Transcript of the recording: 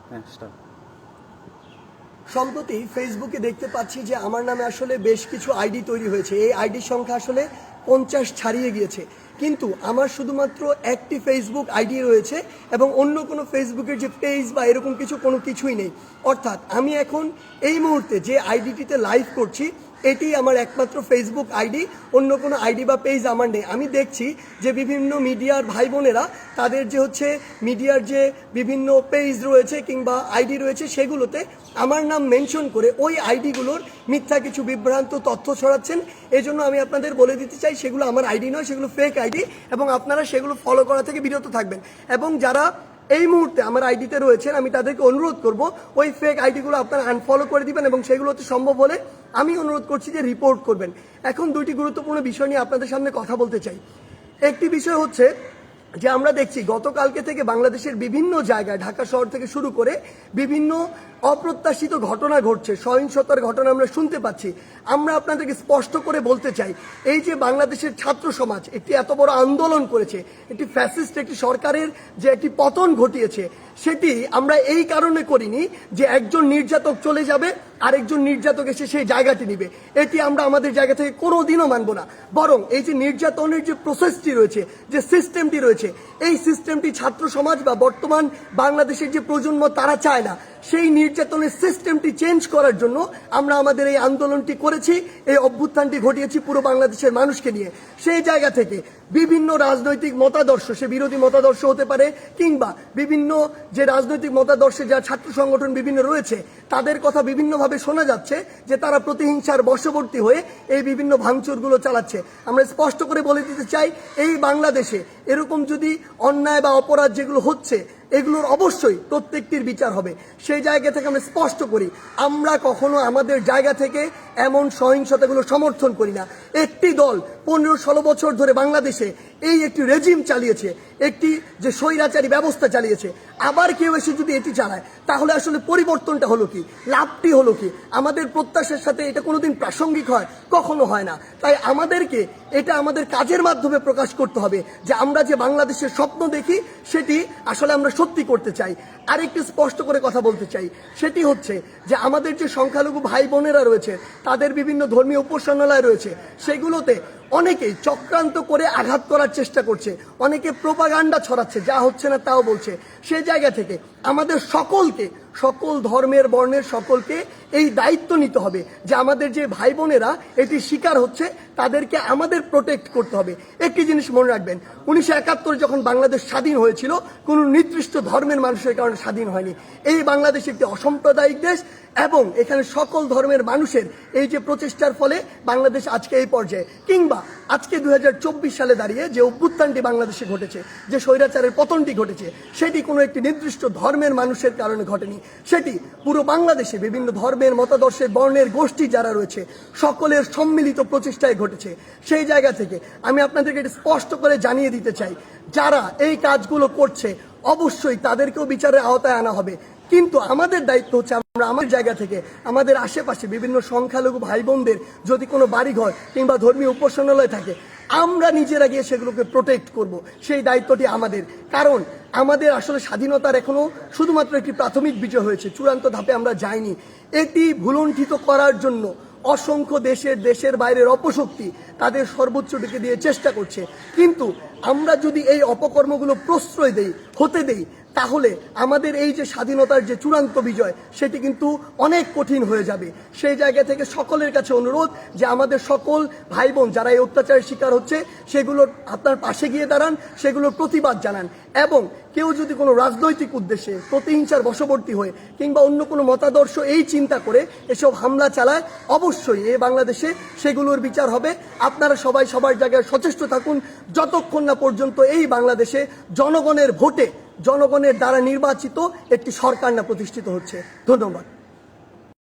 হ্যাঁ, স্টার্ট। সম্প্রতি ফেসবুকে দেখতে পাচ্ছি যে আমার নামে আসলে বেশ কিছু আইডি তৈরি হয়েছে। এই আইডির সংখ্যা আসলে 50 ছাড়িয়ে গিয়েছে, কিন্তু আমার শুধুমাত্র একটি ফেসবুক আইডি রয়েছে এবং অন্য কোনো ফেসবুকের যে পেজ বা এরকম কোনো কিছুই নেই। অর্থাৎ আমি এখন এই মুহূর্তে যে আইডিটিতে লাইভ করছি এটি আমার একমাত্র ফেসবুক আইডি, অন্য কোনো আইডি বা পেজ আমার নেই। আমি দেখছি যে বিভিন্ন মিডিয়ার ভাই বোনেরা তাদের যে মিডিয়ার যে বিভিন্ন পেজ রয়েছে কিংবা আইডি রয়েছে সেগুলোতে আমার নাম মেনশন করে ওই আইডিগুলোর মিথ্যা কিছু বিভ্রান্ত তথ্য ছড়াচ্ছেন। এজন্য আমি আপনাদের বলে দিতে চাই সেগুলো আমার আইডি নয়, সেগুলো ফেক আইডি এবং আপনারা সেগুলো ফলো করা থেকে বিরত থাকবেন। এবং যারা এই মুহূর্তে আমার আইডিতে রয়েছেন আমি তাদেরকে অনুরোধ করব ওই ফেক আইডিগুলো আপনারা আনফলো করে দিবেন এবং সেগুলোতে সম্ভব হলে আমি অনুরোধ করছি যে রিপোর্ট করবেন। এখন দুইটি গুরুত্বপূর্ণ বিষয় নিয়ে আপনাদের সামনে কথা বলতে চাই। একটি বিষয় হচ্ছে যে আমরা দেখছি গতকালকে থেকে বাংলাদেশের বিভিন্ন জায়গায় ঢাকা শহর থেকে শুরু করে বিভিন্ন অপ্রত্যাশিত ঘটনা ঘটছে, সহিংসতার ঘটনা আমরা শুনতে পাচ্ছি। আমরা আপনাদেরকে স্পষ্ট করে বলতে চাই, এই যে বাংলাদেশের ছাত্র সমাজ একটি এত বড় আন্দোলন করেছে, একটি ফ্যাসিস্ট একটি সরকারের যে একটি পতন ঘটিয়েছে, সেটি আমরা এই কারণে করিনি যে একজন নির্যাতক চলে যাবে আরেকজন নির্যাতক এসে সেই জায়গাটি নিবে। এটি আমরা আমাদের জায়গা থেকে কোনোদিনও মানব না। বরং এই যে নির্যাতনের যে প্রসেসটি রয়েছে, যে সিস্টেমটি রয়েছে, এই সিস্টেমটি ছাত্র সমাজ বা বর্তমান বাংলাদেশের যে প্রজন্ম তারা চায় না। সেই নির্যাতনের সিস্টেমটি চেঞ্জ করার জন্য আমরা আমাদের এই আন্দোলনটি করেছি, এই অভ্যুত্থানটি ঘটিয়েছি পুরো বাংলাদেশের মানুষকে নিয়ে। সেই জায়গা থেকে বিভিন্ন রাজনৈতিক মতাদর্শ, সে বিরোধী মতাদর্শ হতে পারে কিংবা বিভিন্ন যে রাজনৈতিক মতাদর্শে যা ছাত্র সংগঠন বিভিন্ন রয়েছে তাদের কথা বিভিন্নভাবে শোনা যাচ্ছে যে তারা প্রতিহিংসার বশবর্তী হয়ে এই বিভিন্ন ভাঙচুরগুলো চালাচ্ছে। আমরা স্পষ্ট করে বলে দিতে চাই, এই বাংলাদেশে এরকম যদি অন্যায় বা অপরাধ যেগুলো হচ্ছে এগুলোর অবশ্যই প্রত্যেকটির বিচার হবে। সেই জায়গা থেকে আমরা স্পষ্ট করি, আমরা কখনো আমাদের জায়গা থেকে এমন সহিংসতাগুলো সমর্থন করি না। একটি দল 15-16 বছর ধরে বাংলাদেশে এই একটি রেজিম চালিয়েছে, একটি যে স্বৈরাচারী ব্যবস্থা চালিয়েছে, আবার কেউ এসে যদি এটি চালায় তাহলে আসলে পরিবর্তনটা হলো কি, লাভটি হলো কি? আমাদের প্রত্যাশার সাথে এটা কোনোদিন প্রাসঙ্গিক হয়? কখনো হয় না। তাই আমাদেরকে এটা আমাদের কাজের মাধ্যমে প্রকাশ করতে হবে যে আমরা যে বাংলাদেশের স্বপ্ন দেখি সেটি আসলে আমরা সত্যি করতে চাই। আরেকটি স্পষ্ট করে কথা বলতে চাই, সেটি হচ্ছে যে আমাদের যে সংখ্যালঘু ভাই বোনেরা রয়েছে তাদের বিভিন্ন ধর্মীয় উপাসনালয় রয়েছে, সেগুলোতে অনেকেই চক্রান্ত করে আঘাত করার চেষ্টা করছে, অনেকে প্রোপাগান্ডা ছড়াচ্ছে, যা হচ্ছে না তাও বলছে। সেই জায়গা থেকে আমাদের সকলকে, সকল ধর্মের বর্ণের সকলকে এই দায়িত্ব নিতে হবে যে আমাদের যে ভাই বোনেরা এটি শিকার হচ্ছে তাদেরকে আমাদের প্রোটেক্ট করতে হবে। একটি জিনিস মনে রাখবেন, 1971 যখন বাংলাদেশ স্বাধীন হয়েছিল কোনো নির্দিষ্ট ধর্মের মানুষের কারণে স্বাধীন হয়নি। এই বাংলাদেশ একটি অসাম্প্রদায়িক দেশ এবং এখানে সকল ধর্মের মানুষের এই যে প্রচেষ্টার ফলে বাংলাদেশ আজকে এই পর্যায়ে, কিংবা আজকে 2024 সালে দাঁড়িয়ে যে অভ্যুত্থানটি বাংলাদেশে ঘটেছে, যে স্বৈরাচারের পতনটি ঘটেছে, সেটি কোনো একটি নির্দিষ্ট ধর্মের মানুষের কারণে ঘটেনি। সেটি পুরো বাংলাদেশে বিভিন্ন ধর্মের, মতাদর্শের, বর্ণের গোষ্ঠী যারা রয়েছে সকলের সম্মিলিত প্রচেষ্টায় ঘটেছে। সেই জায়গা থেকে আমি আপনাদেরকে এটা স্পষ্ট করে জানিয়ে দিতে চাই, যারা এই কাজগুলো করছে অবশ্যই তাদেরকেও বিচারের আওতায় আনা হবে। কিন্তু আমাদের দায়িত্ব হচ্ছে আমরা আমার জায়গা থেকে আমাদের আশেপাশে বিভিন্ন সংখ্যালঘু ভাই বোনদের যদি কোনো বাড়িঘর কিংবা ধর্মীয় উপাসনালয় থাকে আমরা নিজেরা গিয়ে সেগুলোকে প্রোটেক্ট করব। সেই দায়িত্বটি আমাদের, কারণ আমাদের আসলে স্বাধীনতার এখনো শুধুমাত্র একটি প্রাথমিক বিজয় হয়েছে, চূড়ান্ত ধাপে আমরা যাইনি। এটি ভুলণ্ঠিত করার জন্য অসংখ্য দেশের বাইরের অপশক্তি তাদের সর্বোচ্চটিকে দিয়ে চেষ্টা করছে। কিন্তু আমরা যদি এই অপকর্মগুলো প্রশ্রয় হতে দেই তাহলে আমাদের এই যে স্বাধীনতার যে চূড়ান্ত বিজয় সেটি কিন্তু অনেক কঠিন হয়ে যাবে। সেই জায়গা থেকে সকলের কাছে অনুরোধ যে আমাদের সকল ভাই বোন যারা এই অত্যাচারের শিকার হচ্ছে সেগুলোর আপনার পাশে গিয়ে দাঁড়ান, সেগুলোর প্রতিবাদ জানান। এবং কেউ যদি কোনো রাজনৈতিক উদ্দেশ্যে প্রতিহিংসার বশবর্তী হয়ে কিংবা অন্য কোনো মতাদর্শ এই চিন্তা করে এসব হামলা চালায়, অবশ্যই এই বাংলাদেশে সেগুলোর বিচার হবে। আপনারা সবাই সবার জায়গায় সচেষ্ট থাকুন যতক্ষণ না পর্যন্ত এই বাংলাদেশে জনগণের ভোটে, জনগণের দ্বারা নির্বাচিত একটি সরকার না প্রতিষ্ঠিত হচ্ছে। ধন্যবাদ।